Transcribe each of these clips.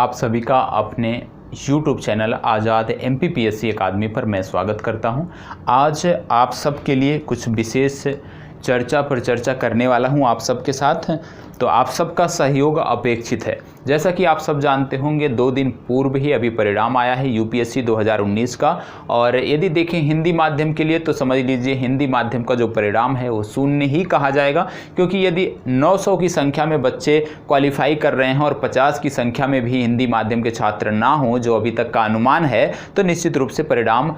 आप सभी का अपने YouTube चैनल आज़ाद MPPSC अकादमी पर मैं स्वागत करता हूं। आज आप सब के लिए कुछ विशेष चर्चा पर चर्चा करने वाला हूं आप सबके साथ, तो आप सबका सहयोग अपेक्षित है। जैसा कि आप सब जानते होंगे 2 दिन पूर्व ही अभी परिणाम आया है UPSC 2019 का, और यदि देखें हिंदी माध्यम के लिए तो समझ लीजिए हिंदी माध्यम का जो परिणाम है वो शून्य ही कहा जाएगा, क्योंकि यदि 900 की संख्या में बच्चे क्वालिफाई कर रहे हैं और 50 की संख्या में भी हिंदी माध्यम के छात्र ना हों, जो अभी तक का अनुमान है, तो निश्चित रूप से परिणाम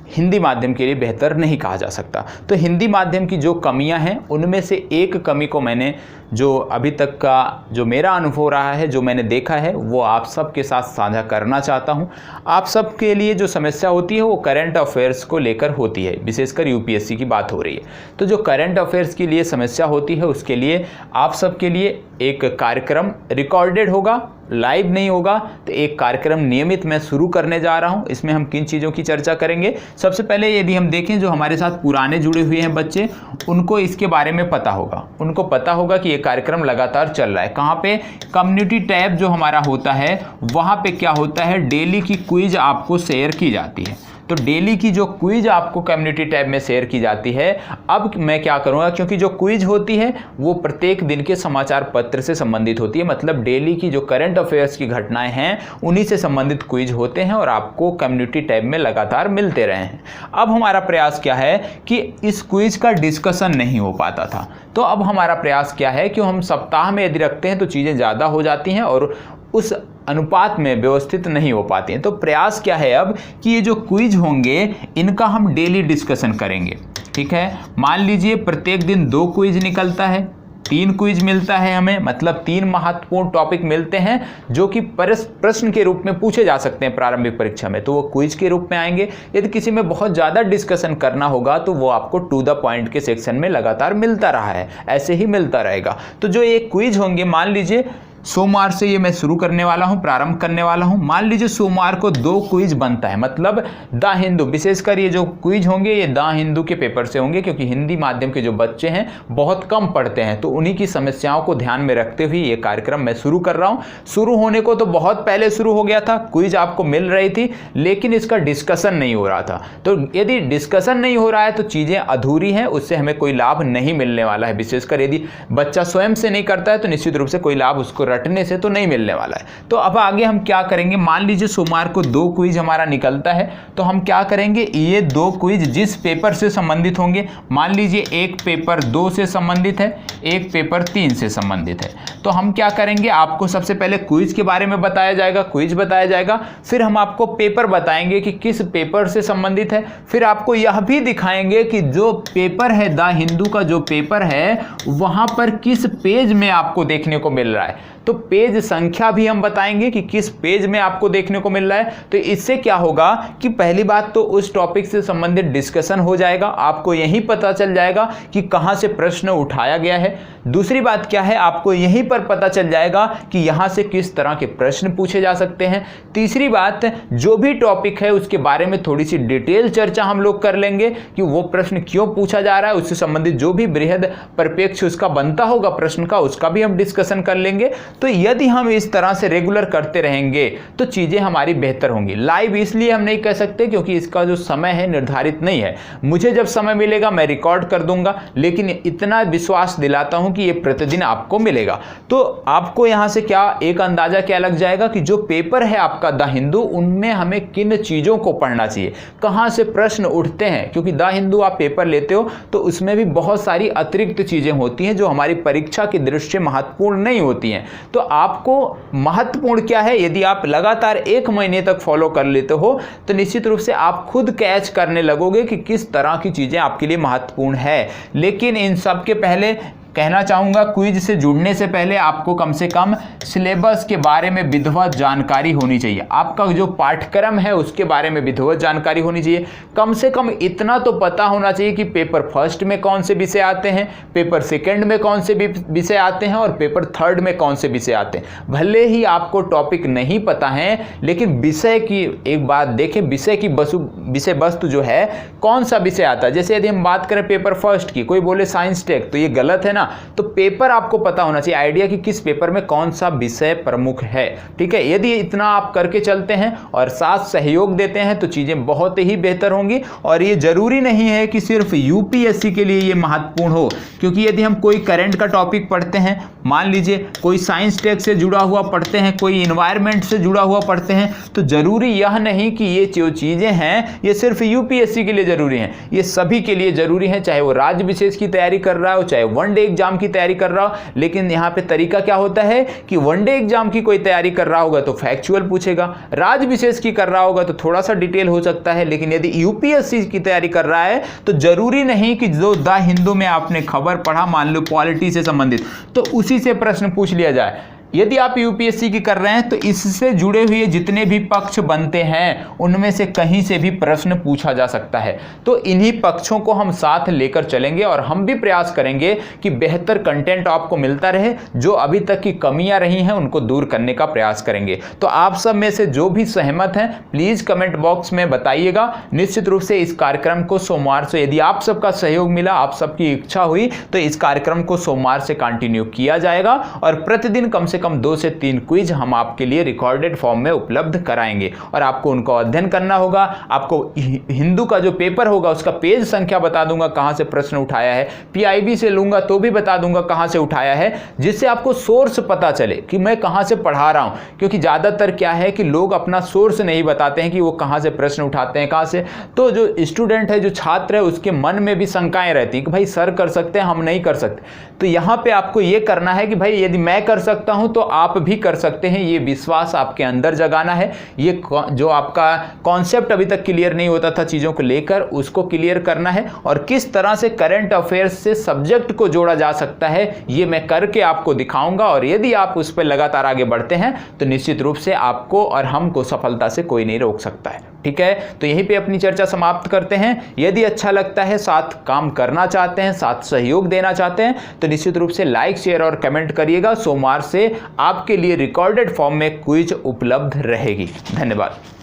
हिंदी माध्यम के लिए बेहतर नहीं कहा जा सकता। तो हिंदी माध्यम की जो कमियां हैं उनमें से एक कमी को मैंने, जो अभी तक का जो मेरा अनुभव रहा है, जो मैंने देखा है, वो आप सबके साथ साझा करना चाहता हूं। आप सबके लिए जो समस्या होती है वो करंट अफेयर्स को लेकर होती है, विशेषकर UPSC की बात हो रही है। तो जो करंट अफेयर्स के लिए समस्या होती है उसके लिए आप सबके लिए एक कार्यक्रम रिकॉर्डेड होगा, लाइव नहीं होगा। तो एक कार्यक्रम नियमित मैं शुरू करने जा रहा हूं। इसमें हम किन चीज़ों की चर्चा करेंगे? सबसे पहले यदि हम देखें, जो हमारे साथ पुराने जुड़े हुए हैं बच्चे, उनको इसके बारे में पता होगा। उनको पता होगा कि ये कार्यक्रम लगातार चल रहा है। कहाँ पे? कम्युनिटी टैब जो हमारा होता है वहाँ पे क्या होता है, डेली की क्विज आपको शेयर की जाती है। तो डेली की जो क्विज आपको कम्युनिटी टैब में शेयर की जाती है। अब मैं क्या करूंगा, क्योंकि जो क्विज होती है वो प्रत्येक दिन के समाचार पत्र से संबंधित होती है, मतलब डेली की जो करंट अफेयर्स की घटनाएं हैं उन्हीं से संबंधित क्विज होते हैं और आपको कम्युनिटी टैब में लगातार मिलते रहे हैं। अब हमारा प्रयास क्या है कि इस क्विज का डिस्कशन नहीं हो पाता था, तो अब हमारा प्रयास क्या है कि हम सप्ताह में यदि रखते हैं तो चीज़ें ज़्यादा हो जाती हैं और उस अनुपात में व्यवस्थित नहीं हो पाती हैं। तो प्रयास क्या है अब कि ये जो क्विज होंगे इनका हम डेली डिस्कशन करेंगे। ठीक है, मान लीजिए प्रत्येक दिन 2 क्विज निकलता है, 3 क्विज मिलता है हमें, मतलब 3 महत्वपूर्ण टॉपिक मिलते हैं जो कि प्रश्न के रूप में पूछे जा सकते हैं प्रारंभिक परीक्षा में, तो वो क्विज के रूप में आएंगे। यदि किसी में बहुत ज़्यादा डिस्कशन करना होगा तो वो आपको टू द पॉइंट के सेक्शन में लगातार मिलता रहा है, ऐसे ही मिलता रहेगा। तो जो ये क्विज होंगे, मान लीजिए सोमवार से ये मैं शुरू करने वाला हूँ, प्रारंभ करने वाला हूँ। मान लीजिए सोमवार को 2 क्विज बनता है, मतलब द हिंदू, विशेषकर ये जो क्विज होंगे ये द हिंदू के पेपर से होंगे, क्योंकि हिंदी माध्यम के जो बच्चे हैं बहुत कम पढ़ते हैं, तो उन्हीं की समस्याओं को ध्यान में रखते हुए ये कार्यक्रम मैं शुरू कर रहा हूँ। शुरू होने को तो बहुत पहले शुरू हो गया था, क्विज आपको मिल रही थी, लेकिन इसका डिस्कशन नहीं हो रहा था। तो यदि डिस्कशन नहीं हो रहा है तो चीज़ें अधूरी हैं, उससे हमें कोई लाभ नहीं मिलने वाला है। विशेषकर यदि बच्चा स्वयं से नहीं करता है तो निश्चित रूप से कोई लाभ उसको रटने से तो नहीं मिलने वाला है। तो अब आगे हम क्या करेंगे, मान लीजिए सोमवार को 2 क्विज हमारा निकलता है, तो हम क्या करेंगे, ये 2 क्विज जिस पेपर से संबंधित होंगे, मान लीजिए एक पेपर 2 से संबंधित है, एक पेपर 3 से संबंधित है, तो हम क्या करेंगे, आपको सबसे पहले क्विज के बारे में बताया जाएगा, क्विज बताया जाएगा, फिर हम आपको पेपर बताएंगे कि किस पेपर से संबंधित है, फिर आपको यह भी दिखाएंगे कि जो पेपर है द हिंदू का जो पेपर है वहां पर किस पेज में आपको देखने को मिल रहा है। तो पेज संख्या भी हम बताएंगे कि किस पेज में आपको देखने को मिल रहा है। तो इससे क्या होगा कि पहली बात तो उस टॉपिक से संबंधित डिस्कशन हो जाएगा, आपको यही पता चल जाएगा कि कहां से प्रश्न उठाया गया है। दूसरी बात क्या है, आपको यहीं पर पता चल जाएगा कि यहां से किस तरह के प्रश्न पूछे जा सकते हैं। तीसरी बात, जो भी टॉपिक है उसके बारे में थोड़ी सी डिटेल चर्चा हम लोग कर लेंगे कि वो प्रश्न क्यों पूछा जा रहा है, उससे संबंधित जो भी बृहद परिप्रेक्ष्य उसका बनता होगा प्रश्न का, उसका भी हम डिस्कशन कर लेंगे। तो यदि हम इस तरह से रेगुलर करते रहेंगे तो चीज़ें हमारी बेहतर होंगी। लाइव इसलिए हम नहीं कह सकते क्योंकि इसका जो समय है निर्धारित नहीं है, मुझे जब समय मिलेगा मैं रिकॉर्ड कर दूंगा, लेकिन इतना विश्वास दिलाता हूं कि ये प्रतिदिन आपको मिलेगा। तो आपको यहां से क्या एक अंदाजा क्या लग जाएगा कि जो पेपर है आपका द हिंदू, उनमें हमें किन चीज़ों को पढ़ना चाहिए, कहां से प्रश्न उठते हैं, क्योंकि द हिंदू आप पेपर लेते हो तो उसमें भी बहुत सारी अतिरिक्त चीज़ें होती हैं जो हमारी परीक्षा की दृष्टि से महत्वपूर्ण नहीं होती हैं। तो आपको महत्वपूर्ण क्या है, यदि आप लगातार 1 महीने तक फॉलो कर लेते हो तो निश्चित रूप से आप खुद कैच करने लगोगे कि किस तरह की चीज़ें आपके लिए महत्वपूर्ण है। लेकिन इन सब के पहले कहना चाहूँगा, क्विज से जुड़ने से पहले आपको कम से कम सिलेबस के बारे में विधिवत जानकारी होनी चाहिए। आपका जो पाठ्यक्रम है उसके बारे में विधिवत जानकारी होनी चाहिए। कम से कम इतना तो पता होना चाहिए कि पेपर फर्स्ट में कौन से विषय आते हैं, पेपर सेकंड में कौन से विषय आते हैं और पेपर थर्ड में कौन से विषय आते हैं। भले ही आपको टॉपिक नहीं पता है, लेकिन विषय की एक बात देखें, विषय की विषय वस्तु जो है कौन सा विषय आता है। जैसे यदि हम बात करें पेपर फर्स्ट की, कोई बोले साइंस टेक, तो ये गलत है ना। ना, तो पेपर आपको पता होना चाहिए, आइडिया कि किस पेपर में कौन सा विषय प्रमुख है। ठीक है, यदि इतना आप करके चलते हैं और साथ सहयोग देते हैं तो चीजें बहुत ही बेहतर होंगी। और ये जरूरी नहीं है कि सिर्फ यूपीएससी के लिए ये महत्वपूर्ण हो, क्योंकि यदि हम कोई करंट का टॉपिक पढ़ते हैं, मान लीजिए कोई साइंस टेक से जुड़ा हुआ पढ़ते हैं, कोई इन्वायरमेंट से जुड़ा हुआ पढ़ते हैं, तो जरूरी यह नहीं कि ये जो चीजें हैं ये सिर्फ यूपीएससी के लिए जरूरी हैं, ये सभी के लिए जरूरी हैं, चाहे वो राज्य विशेष की तैयारी कर रहा हो, चाहे वनडे एग्जाम की तैयारी कर रहा हो। लेकिन यहाँ पे तरीका क्या होता है कि वनडे एग्जाम की कोई तैयारी कर रहा होगा तो फैक्चुअल पूछेगा, राज्य विशेष की कर रहा होगा तो थोड़ा सा डिटेल हो सकता है। लेकिन यदि यूपीएससी की तैयारी कर रहा है तो जरूरी नहीं कि जो द हिंदू में आपने खबर पढ़ा, मान लो पॉलिटी से संबंधित, तो उसी से प्रश्न पूछ लिया जाए। यदि आप यूपीएससी की कर रहे हैं तो इससे जुड़े हुए जितने भी पक्ष बनते हैं उनमें से कहीं से भी प्रश्न पूछा जा सकता है। तो इन्हीं पक्षों को हम साथ लेकर चलेंगे और हम भी प्रयास करेंगे कि बेहतर कंटेंट आपको मिलता रहे, जो अभी तक की कमियां रही हैं उनको दूर करने का प्रयास करेंगे। तो आप सब में से जो भी सहमत हैं प्लीज कमेंट बॉक्स में बताइएगा। निश्चित रूप से इस कार्यक्रम को सोमवार से, यदि आप सबका सहयोग मिला, आप सबकी इच्छा हुई, तो इस कार्यक्रम को सोमवार से कंटिन्यू किया जाएगा और प्रतिदिन कम से कम 2 से 3 क्विज हम आपके लिए रिकॉर्डेड फॉर्म में उपलब्ध कराएंगे और आपको उनको अध्ययन करना होगा। आपको हिंदू का जो पेपर होगा उसका पेज संख्या बता दूंगा कहां से प्रश्न उठाया है, पीआईबी से लूंगा तो भी बता दूंगा कहां से उठाया है, जिससे आपको सोर्स पता चले कि मैं कहां से पढ़ा रहा हूं। क्योंकि ज्यादातर क्या है कि लोग अपना सोर्स नहीं बताते हैं कि वो कहां से प्रश्न उठाते हैं, कहां से। तो जो स्टूडेंट है, जो छात्र है, उसके मन में भी शंकाएं रहती कि भाई सर कर सकते हैं, हम नहीं कर सकते। तो यहां पे आपको ये करना है कि भाई यदि मैं कर सकता हूं तो आप भी कर सकते हैं, ये विश्वास आपके अंदर जगाना है। ये जो आपका कॉन्सेप्ट अभी तक क्लियर नहीं होता था चीज़ों को लेकर, उसको क्लियर करना है और किस तरह से करंट अफेयर्स से सब्जेक्ट को जोड़ा जा सकता है ये मैं करके आपको दिखाऊंगा। और यदि आप उस पर लगातार आगे बढ़ते हैं तो निश्चित रूप से आपको और हमको सफलता से कोई नहीं रोक सकता है। ठीक है, तो यहीं पे अपनी चर्चा समाप्त करते हैं। यदि अच्छा लगता है, साथ काम करना चाहते हैं, साथ सहयोग देना चाहते हैं, तो निश्चित रूप से लाइक, शेयर और कमेंट करिएगा। सोमवार से आपके लिए रिकॉर्डेड फॉर्म में क्विज उपलब्ध रहेगी। धन्यवाद।